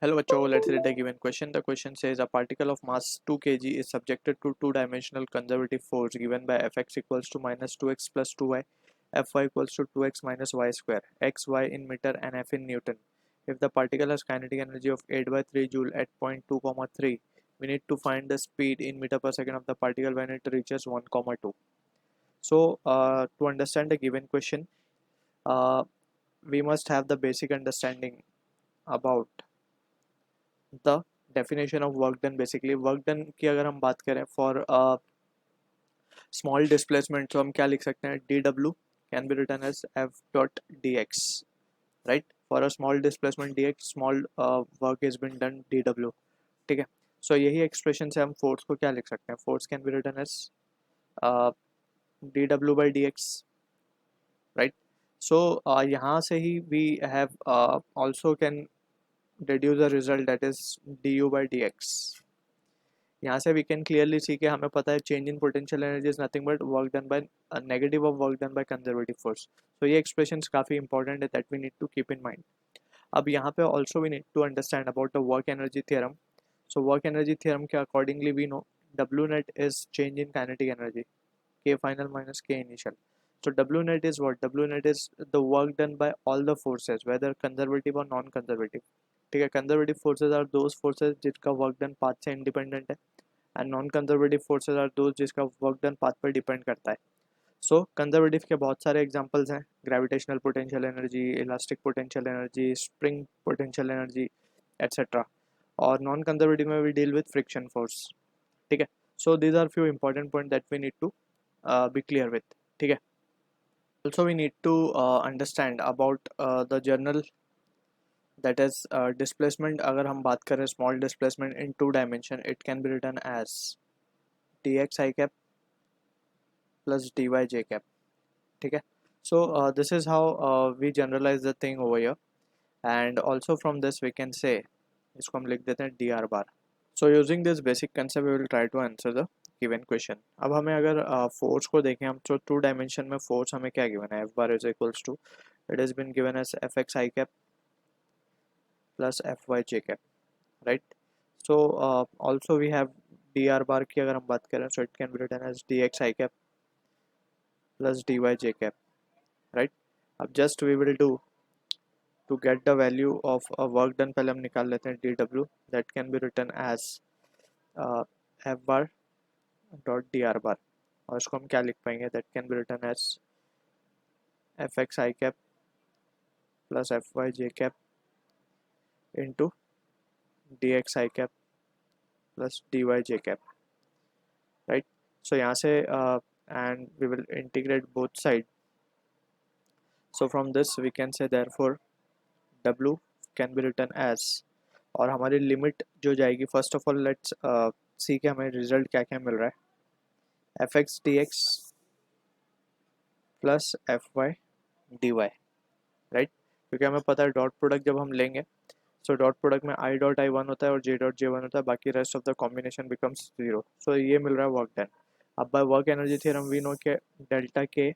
Hello, Bacho. Let's read the given question. The question says a particle of mass 2 kg is subjected to two-dimensional conservative force given by Fx equals to minus 2x plus 2y, Fy equals to 2x minus y square, x, y in meter and F in Newton. If the particle has kinetic energy of 8 by 3 joule at point 2, 3, we need to find the speed in meter per second of the particle when it reaches 1, 2. So, to understand the given question, uh, we must have the basic understanding about the definition of work done. Basically work done की अगर हम बात करें for a small displacement, तो हम क्या लिख सकते हैं, dw can be written as f dot dx, right? For a small displacement dx, small work has been done dw. ठीक है, so यही एक्सप्रेशन से हम फोर्स को क्या लिख सकते हैं, force can be written as dw by dx, right? So यहाँ से ही we have also can deduce a result that is du by dx. यहाँ से वी कैन क्लियरली सी कि हमें पता है change in potential energy is nothing but work done by negative of work done by conservative force. तो ये expressions काफ़ी important है that we need to keep in mind. अब यहाँ पे also we need to understand about the work energy theorem. So work energy theorem के accordingly we know W net is change in kinetic energy, K final minus K initial. So W net is what? W net is the work done by all the forces, whether conservative or non-conservative. ठीक है, conservative forces are those forces जिसका work done path से independent है, and non conservative forces are those जिसका work done path पर depend करता है. So conservative के बहुत सारे एग्जांपल्स हैं, gravitational potential energy, elastic potential energy, spring potential energy etcetera. और नॉन कंजर्वेटिव में we deal with friction force. ठीक है, so these are few important point that we need to be clear with. ठीक है, also we need to understand about the journal, that is displacement. अगर हम बात करें small displacement in two dimension, it can be written as dx I cap plus dy j cap. ठीक है, so this is how we generalize the thing over here, and also from this we can say, इसको हम लिख देते हैं dr bar. So using this basic concept we will try to answer the given question. अब हमें अगर force को देखें हम, तो टू डायमेंशन में फोर्स हमें क्या गिवन है, F bar is equals to, it is been given as F X I cap plus F Y J cap, right? So also we have D R bar की अगर हम बात करें, so it can be written as D X I cap plus D Y J cap, right? अब just we will do to get the value of work done, पहले हम निकाल लेते हैं D W, that can be written as F bar dot D R bar, और इसको हम क्या लिख पाएंगे, that can be written as F X I cap plus F Y J cap into D X I cap plus D Y J cap, right? So यहाँ से and we will integrate both side. So from this we can say therefore W can be written as, और हमारी limit जो जाएगी, first of all let's see के हमें result क्या क्या मिल रहा है, f x d x plus F y d y, right? क्योंकि हमें पता है डॉट प्रोडक्ट जब हम लेंगे, सो डॉट प्रोडक्ट में आई डॉट आई वन होता है और जे डॉट जे वन होता है, बाकी rest of the combination becomes zero. So ये मिल रहा है वर्क डन. अब by work energy theorem we know K delta K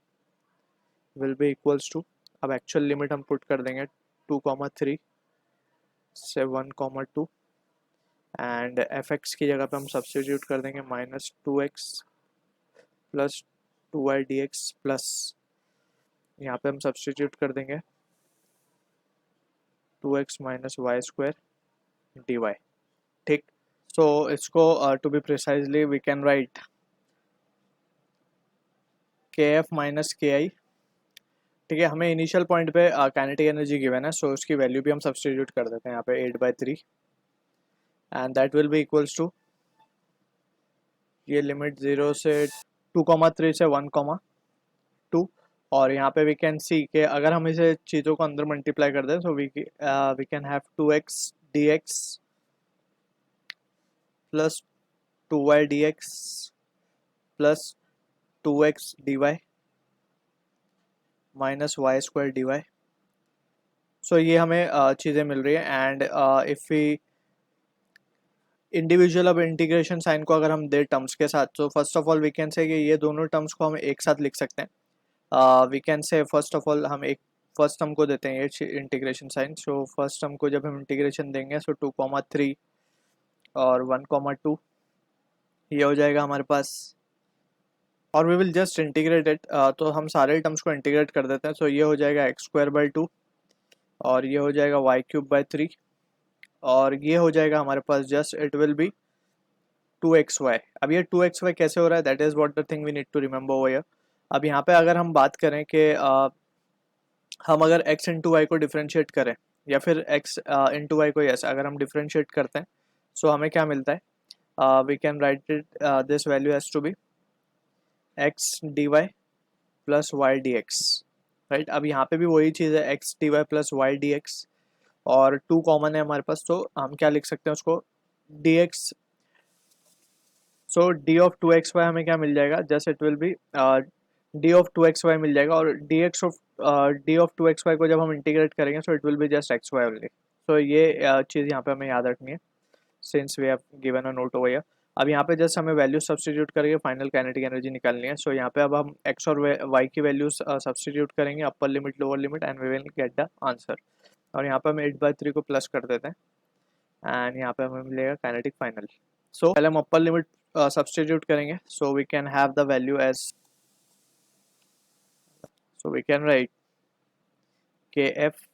will be equals to, अब एक्चुअल लिमिट हम पुट कर देंगे 2, 3 से 1, 2, एंड एफ एक्स की जगह पे हम सब्सटीट्यूट कर देंगे minus 2x plus 2y dx plus, यहाँ पे हम सब्सटीट्यूट कर देंगे 2x minus Y square D y. ठीक, सो इसको to be precisely we can write k f minus k i. ठीक है, हमें इनिशियल पॉइंट पे काइनेटिक एनर्जी गिवन है, सो उसकी वैल्यू भी हम सब्सटीट्यूट कर देते हैं यहाँ पे 8/3, and that will be equals to, ये लिमिट 0 से 2, 3 से 1, 2, और यहाँ पे वी कैन सी के अगर हम इसे चीज़ों को अंदर मल्टीप्लाई कर दें, so we can have 2x dx plus 2y dx plus 2x dy minus Y square D Y. So ये हमें चीज़ें मिल रही है, एंड इफ़ वी इंडिविजुअल अब इंटीग्रेशन साइन को अगर हम दे टर्म्स के साथ, तो first of all we can say कि ये दोनों टर्म्स को हम एक साथ लिख सकते हैं. We can say first of all हम एक फर्स्ट हमको देते हैं ये इंटीग्रेशन साइन। सो फर्स्ट हमको जब हम इंटीग्रेशन देंगे सो 2,3 और 1,2 ये हो जाएगा हमारे पास, और we will just integrate it. तो हम सारे टर्म्स को इंटीग्रेट कर देते हैं। सो ये हो जाएगा x² 2 और ये हो जाएगा y³ 3 और ये हो जाएगा हमारे पास just it will be 2xy। अब ये 2xy कैसे हो रहा है, that is what the thing we need to remember over here. अब यहाँ पे अगर हम बात करें कि हम अगर x इंटू वाई को डिफ्रेंशिएट करें या फिर x इंटू वाई को यस अगर हम डिफ्रेंशिएट करते हैं सो हमें क्या मिलता है, we can write it this value has to be x dy plus y d x, right. अब यहाँ पे भी वही चीज़ है x dy plus y d x और 2 कॉमन है हमारे पास, तो हम क्या लिख सकते हैं उसको dx। So D of 2xy हमें क्या मिल जाएगा, just it will B D of 2xy मिल जाएगा और डी ऑफ 2xy को जब हम इंटीग्रेट करेंगे so it will be just xy only. So ये चीज़ यहाँ पे हमें याद रखनी है since we have given a note over here. अब यहाँ पे जस्ट हमें वैल्यू सब्सटीट्यूट करके फाइनल काइनेटिक एनर्जी निकालनी है। सो यहाँ पे अब हम x और y की वैल्यूज सब्सटीट्यूट करेंगे, upper limit lower limit, and we will get the answer. और यहाँ पे हम 8/3 को प्लस कर देते हैं एंड यहाँ पे हमें मिलेगा काइनेटिक फाइनल। सो पहले हम अपर लिमिट सब्सटीट्यूट करेंगे। So we can have the value as, so we can write kf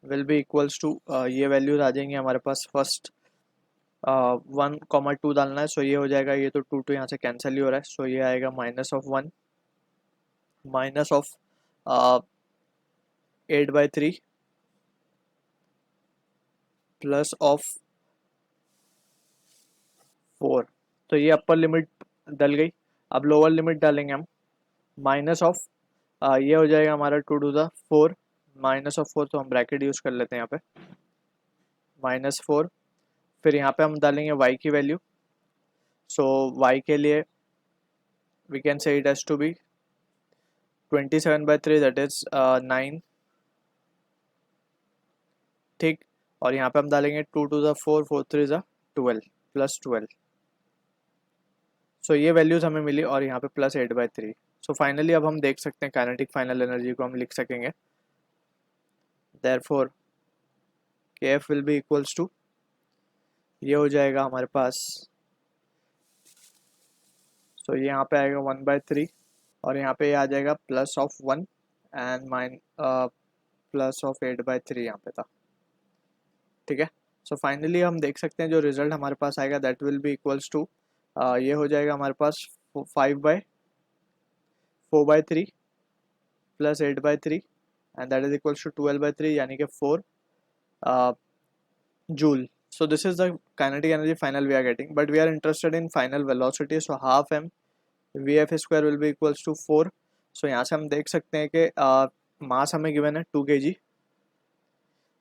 will be equals to, ये वैल्यूज आ जाएंगे हमारे पास। फर्स्ट 1,2 डालना है, सो ये हो जाएगा, ये तो 2 यहाँ से कैंसिल ही हो रहा है, सो ये आएगा -1 माइनस ऑफ 8/3 प्लस ऑफ 4। तो ये अपर लिमिट डल गई। अब लोअर लिमिट डालेंगे हम माइनस ऑफ, ये हो जाएगा हमारा 2 टू द 4 माइनस ऑफ 4, तो हम ब्रैकेट यूज कर लेते हैं यहाँ पे -4। फिर यहाँ पे हम डालेंगे y की वैल्यू। सो y के लिए we can say it has to be 27/3 that is 9, ठीक। और यहाँ पे हम डालेंगे 2 टू द 4 4 3 ज़ा 12 प्लस 12। सो ये वैल्यूज हमें मिली और यहाँ पे प्लस 8/3। सो फाइनली अब हम देख सकते हैं काइनेटिक फाइनल एनर्जी को हम लिख सकेंगे, therefore kf will be equals to, ये हो जाएगा हमारे पास, सो ये यहाँ पे आएगा 1/3 और यहाँ पे आ जाएगा plus of 1 and plus of 8/3 यहाँ पे था, ठीक है। सो फाइनली हम देख सकते हैं जो रिजल्ट हमारे पास आएगा that will be equals to, ये हो जाएगा हमारे पास 4/3 plus 8/3 and that is equals to 12/3 यानी कि 4 joule. So this is the kinetic energy final we are getting, but we are interested in final velocity. So half m vf square will be equals to 4. So यहाँ से हम देख सकते हैं कि मास हमें गिवन है 2 kg,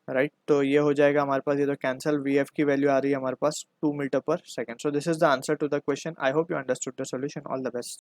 राइट। तो ये हो जाएगा हमारे पास, ये तो कैंसिल, vf की वैल्यू आ रही है हमारे पास 2 metre per second. So this is the answer to the question. I hope you understood the solution. All the best.